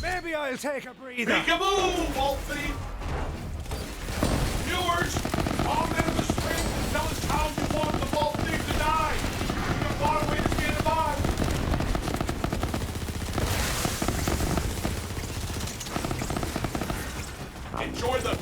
Maybe I'll take a breather. Peekaboo, Wolf Thief! Viewers, comment in the stream and tell us how you want the Wolf Thief to die. We got a lot of ways to get him on. Enjoy the...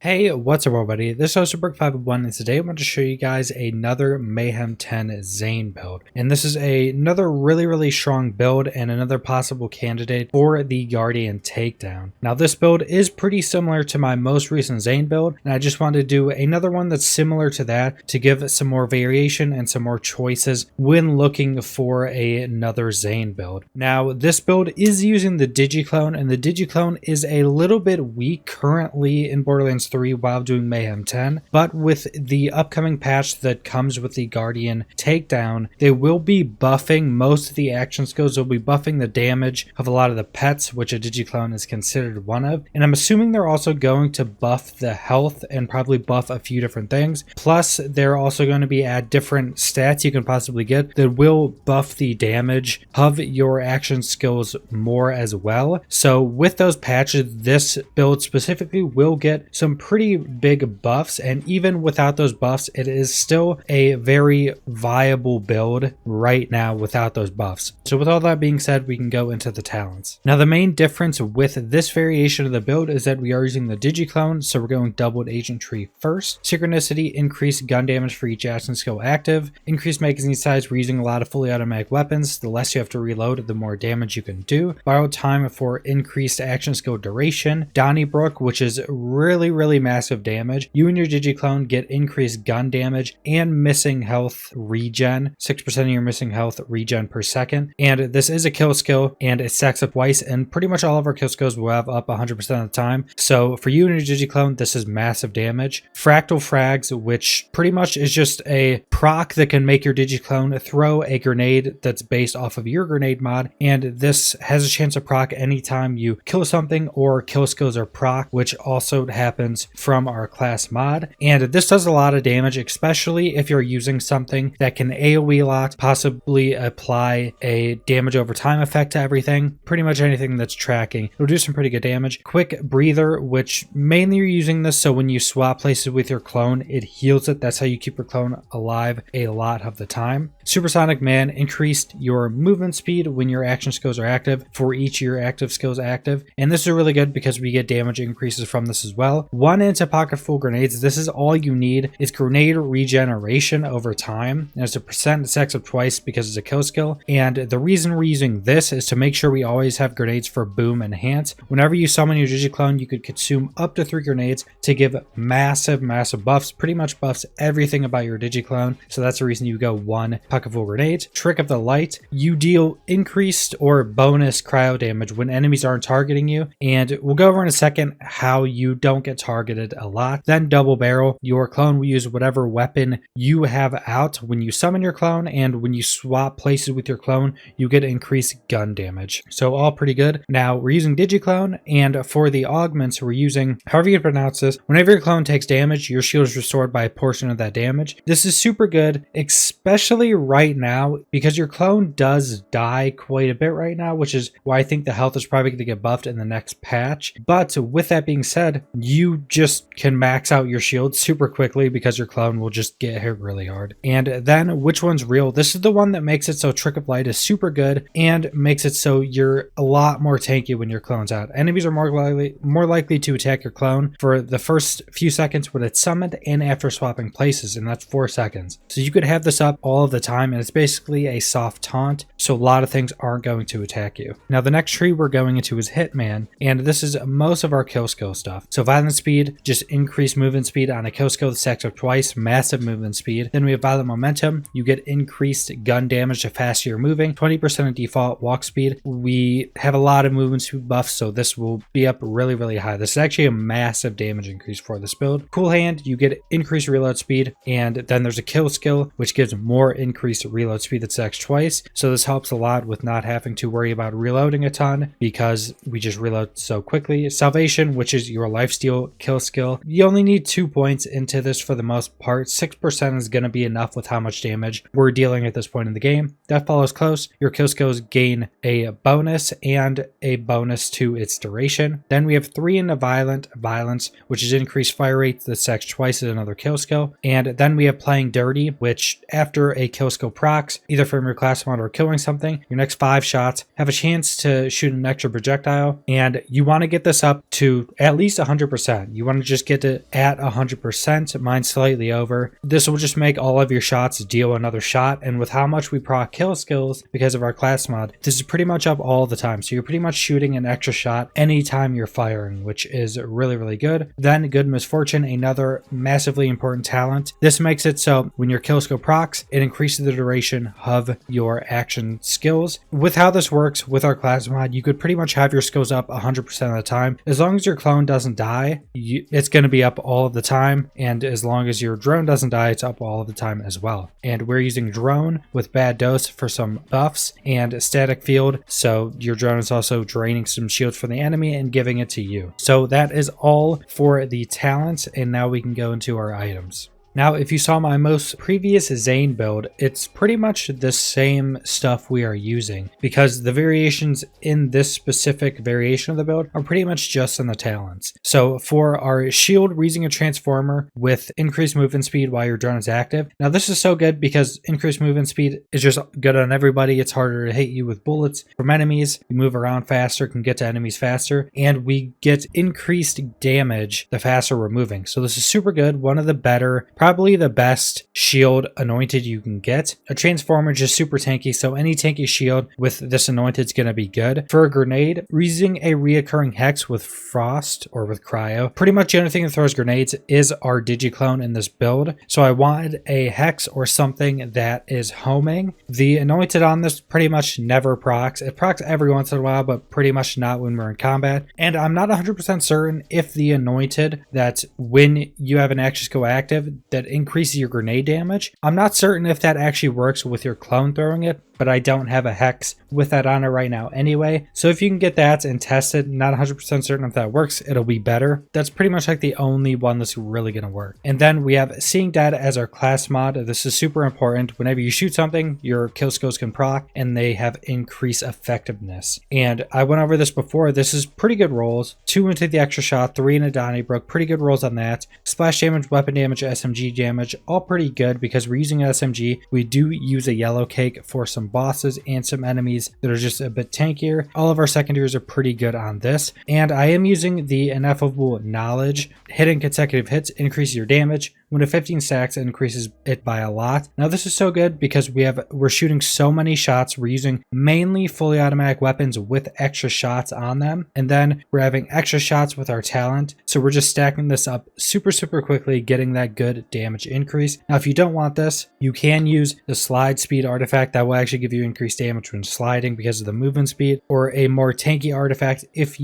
Hey, what's up everybody? This is Brick501 and today I want to show you guys another Mayhem 10 Zane build. And this is another really strong build and another possible candidate for the Guardian Takedown. Now this build is pretty similar to my most recent Zane build, and I just wanted to do another one that's similar to that to give some more variation and some more choices when looking for another Zane build. Now this build is using the digi clone, and the digi clone is a little bit weak currently in Borderlands 3 while doing Mayhem 10, but with the upcoming patch that comes with the Guardian Takedown, they will be buffing most of the action skills. They'll be buffing the damage of a lot of the pets, which a digiclone is considered one of, and I'm assuming they're also going to buff the health and probably buff a few different things. Plus they're also going to be at different stats you can possibly get that will buff the damage of your action skills more as well. So with those patches, this build specifically will get some pretty big buffs, and even without those buffs it is still a very viable build right now without those buffs. So with all that being said, we can go into the talents. Now the main difference with this variation of the build is that we are using the digiclone, so we're going doubled agent tree first. Synchronicity, increased gun damage for each action skill active. Increased magazine size, we're using a lot of fully automatic weapons. The less you have to reload, the more damage you can do. Borrowed time for increased action skill duration. Donnybrook, which is really massive damage. You and your digiclone get increased gun damage and missing health regen. 6% of your missing health regen per second. And this is a kill skill, and it stacks up twice, and pretty much all of our kill skills will have up 100% of the time. So for you and your digiclone, this is massive damage. Fractal frags, which pretty much is just a proc that can make your digiclone throw a grenade that's based off of your grenade mod, and this has a chance to proc anytime you kill something or kill skills are proc, which also happens from our class mod. And this does a lot of damage, especially if you're using something that can AoE lock, possibly apply a damage over time effect to everything. Pretty much anything that's tracking, it'll do some pretty good damage. Quick breather, which mainly you're using this so when you swap places with your clone, it heals it. That's how you keep your clone alive a lot of the time. Supersonic Man, increased your movement speed when your action skills are active for each of your active skills active. And this is really good because we get damage increases from this as well. One into pocket full grenades. This is all you need. It's grenade regeneration over time, and it's a percent that stacks up twice because it's a kill skill. And the reason we're using this is to make sure we always have grenades for boom and enhance. Whenever you summon your digiclone, you could consume up to 3 grenades to give massive buffs. Pretty much buffs everything about your digiclone. So that's the reason you go 1 pocket full grenades. Trick of the light, you deal increased or bonus cryo damage when enemies aren't targeting you, and we'll go over in a second how you don't get targeted a lot. Then double barrel, your clone will use whatever weapon you have out when you summon your clone, and when you swap places with your clone, you get increased gun damage. So all pretty good. Now we're using digiclone, and for the augments we're using, however you pronounce this, whenever your clone takes damage, your shield is restored by a portion of that damage. This is super good, especially right now because your clone does die quite a bit right now, which is why I think the health is probably going to get buffed in the next patch. But with that being said, you just can max out your shield super quickly because your clone will just get hit really hard. And then which one's real? This is the one that makes it so Trick of Light is super good and makes it so you're a lot more tanky when your clone's out. Enemies are more likely to attack your clone for the first few seconds when it's summoned and after swapping places, and that's 4 seconds. So you could have this up all of the time, and it's basically a soft taunt, so a lot of things aren't going to attack you. Now the next tree we're going into is Hitman, and this is most of our kill skill stuff. So violent speed, just increased movement speed on a kill skill that stacks up twice, massive movement speed. Then we have violent momentum, you get increased gun damage the faster you're moving, 20% of default walk speed. We have a lot of movement speed buffs, so this will be up really high. This is actually a massive damage increase for this build. Cool hand, you get increased reload speed, and then there's a kill skill which gives more increased reload speed that stacks twice. So this helps a lot with not having to worry about reloading a ton because we just reload so quickly. Salvation, which is your lifesteal kill skill. You only need 2 points into this for the most part. 6% is going to be enough with how much damage we're dealing at this point in the game. Death follows close. Your kill skills gain a bonus and a bonus to its duration. Then we have 3 into violence, which is increased fire rate that stacks twice as another kill skill. And then we have playing dirty, which after a kill skill procs, either from your class mod or killing something, your next 5 shots have a chance to shoot an extra projectile. And you want to get this up to at least 100%. You want to just get it at 100%, mine slightly over. This will just make all of your shots deal another shot. And with how much we proc kill skills because of our class mod, this is pretty much up all the time. So you're pretty much shooting an extra shot anytime you're firing, which is really, really good. Then good misfortune, another massively important talent. This makes it so when your kill skill procs, it increases the duration of your action skills. With how this works with our class mod, you could pretty much have your skills up 100% of the time. As long as your clone doesn't die, it's going to be up all of the time. And as long as your drone doesn't die, it's up all of the time as well. And we're using drone with bad dose for some buffs and static field. So your drone is also draining some shields from the enemy and giving it to you. So that is all for the talents. And now we can go into our items. Now, if you saw my most previous Zane build, it's pretty much the same stuff we are using because the variations in this specific variation of the build are pretty much just in the talents. So for our shield, we're using a transformer with increased movement speed while your drone is active. Now, this is so good because increased movement speed is just good on everybody. It's harder to hit you with bullets from enemies. We move around faster, can get to enemies faster, and we get increased damage the faster we're moving. So this is super good. One of the better, probably the best shield anointed you can get. A transformer is just super tanky, so any tanky shield with this anointed is going to be good. For a grenade, we're using a reoccurring hex with frost or with cryo. Pretty much the only thing that throws grenades is our digi clone in this build, so I wanted a hex or something that is homing. The anointed on this pretty much never procs. It procs every once in a while, but pretty much not when we're in combat. And I'm not 100% certain if the anointed, that when you have an action skill active, that increases your grenade damage. I'm not certain if that actually works with your clone throwing it, but I don't have a hex with that on it right now anyway. So if you can get that and test it, not 100% certain if that works, it'll be better. That's pretty much like the only one that's really going to work. And then we have Seeing Dead as our class mod. This is super important. Whenever you shoot something, your kill skills can proc and they have increased effectiveness. And I went over this before. This is pretty good rolls. 2 into the extra shot, 3 into Donnybrook. Pretty good rolls on that. Splash damage, weapon damage, SMG damage, all pretty good because we're using an SMG. We do use a yellow cake for some bosses and some enemies that are just a bit tankier. All of our secondaries are pretty good on this. And I am using the Ineffable Knowledge. Hitting consecutive hits increases your damage. When at 15 stacks, it increases it by a lot. Now this is so good because we're shooting so many shots. We're using mainly fully automatic weapons with extra shots on them. And then we're having extra shots with our talent. So we're just stacking this up super quickly, getting that good damage increase. Now if you don't want this, you can use the slide speed artifact that will actually give you increased damage when sliding because of the movement speed, or a more tanky artifact if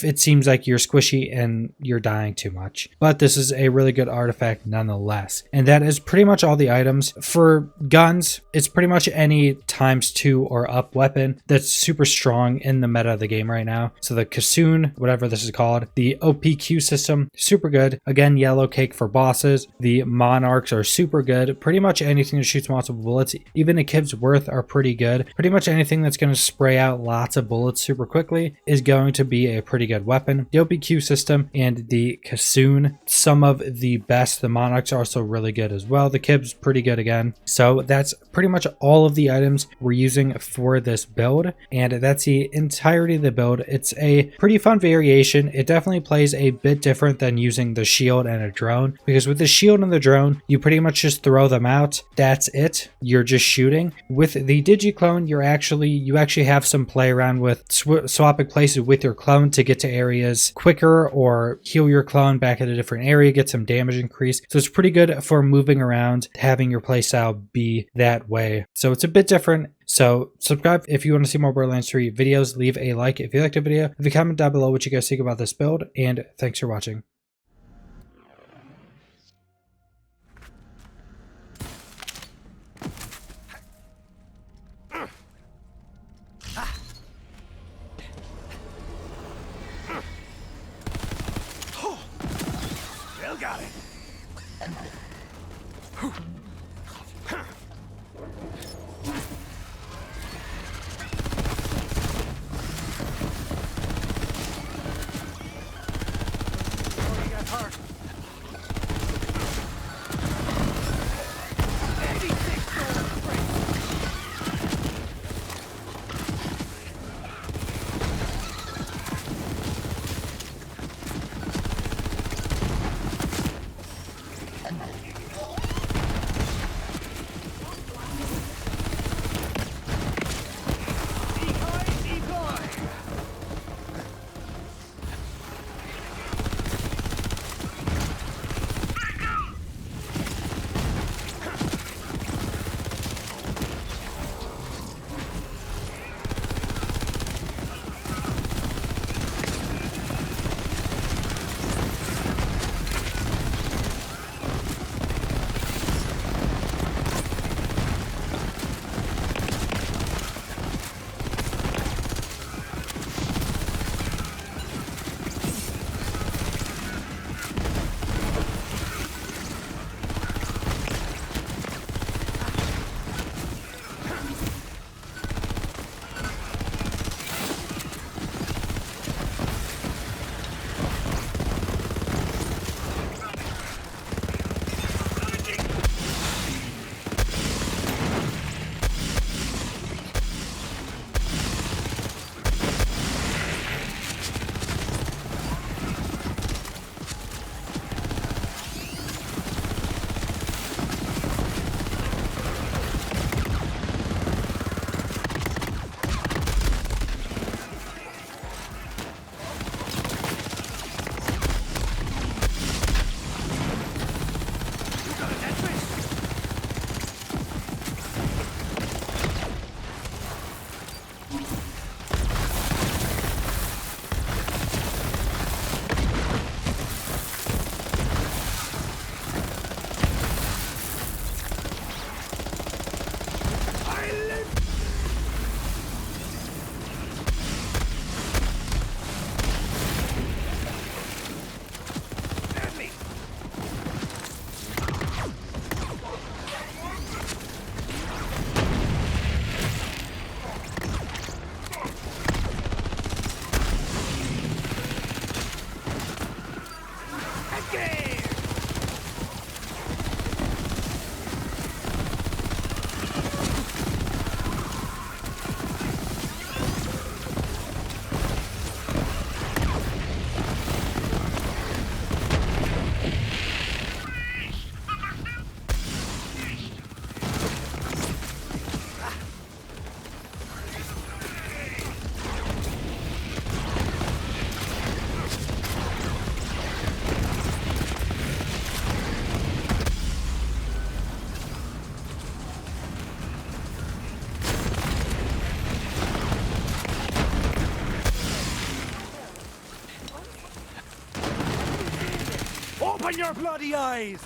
it seems like you're squishy and you're dying too much. But this is a really good artifact nonetheless. And that is pretty much all the items. For guns, it's pretty much any ×2 or up weapon that's super strong in the meta of the game right now. So the Kassoon, whatever this is called, the OPQ system, super good. Again, yellow cake for bosses. The Monarchs are super good. Pretty much anything that shoots multiple bullets, even the Kib's Worth are pretty good. Pretty much anything that's going to spray out lots of bullets super quickly is going to be a pretty good weapon. The OPQ system and the Kassoon, some of the best. The Monarchs are also really good as well. The Kib's pretty good again. So that's pretty much all of the items we're using for this build, and that's the entirety of the build. It's a pretty fun variation. It definitely plays a bit different than using the shield and a drone, because with the shield and the drone, you pretty much just throw them out. That's it. You're just shooting. With the digiclone, you actually have some play around with swapping places with your clone to get to areas quicker, or heal your clone back at a different area, get some damage increase. So it's pretty good for moving around, having your playstyle be that way. So it's a bit different. So subscribe if you want to see more Borderlands 3 videos. Leave a like if you liked the video. If you comment down below what you guys think about this build, and thanks for watching. Open your bloody eyes!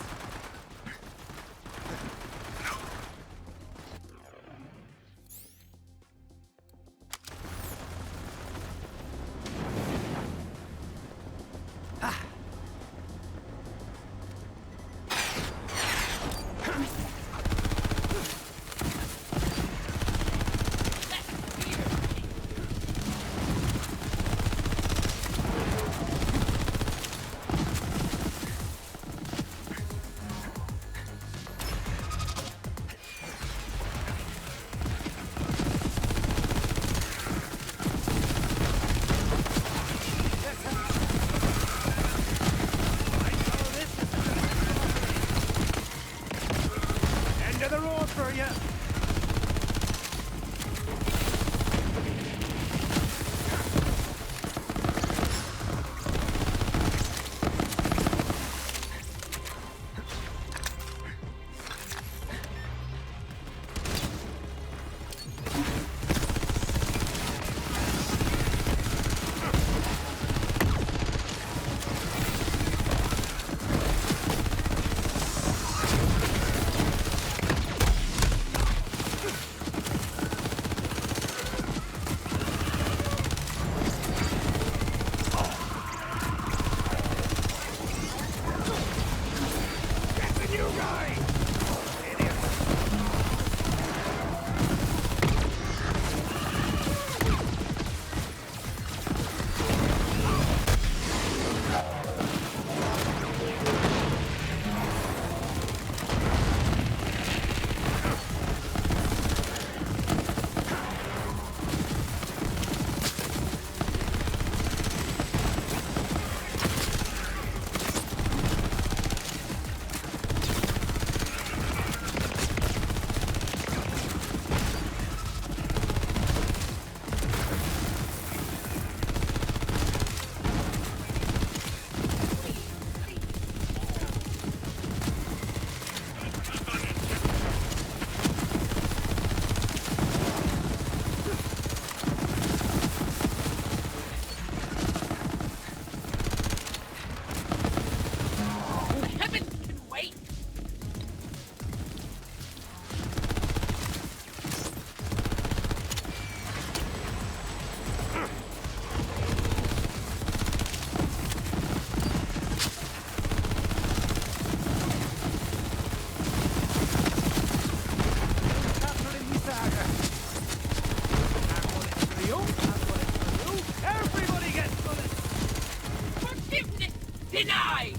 Denied!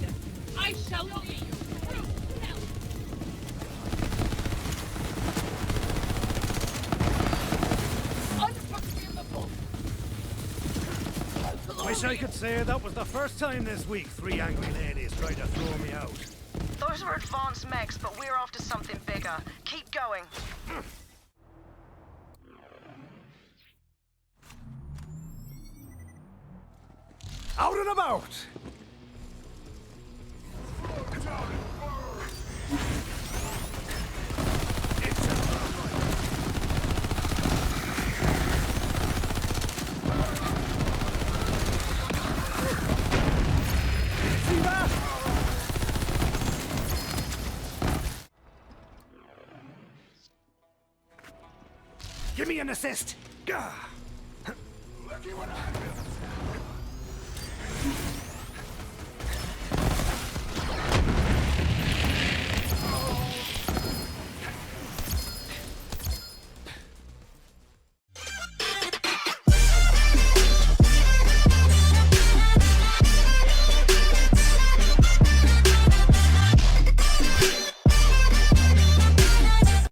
I shall see you. Unforgivable. Wish I could say that was the first time this week 3 angry ladies tried to throw me out. Those are advanced mechs, but we're after something bigger. Keep going. Out and about! See that? Give me an assist! Gah! Lucky what I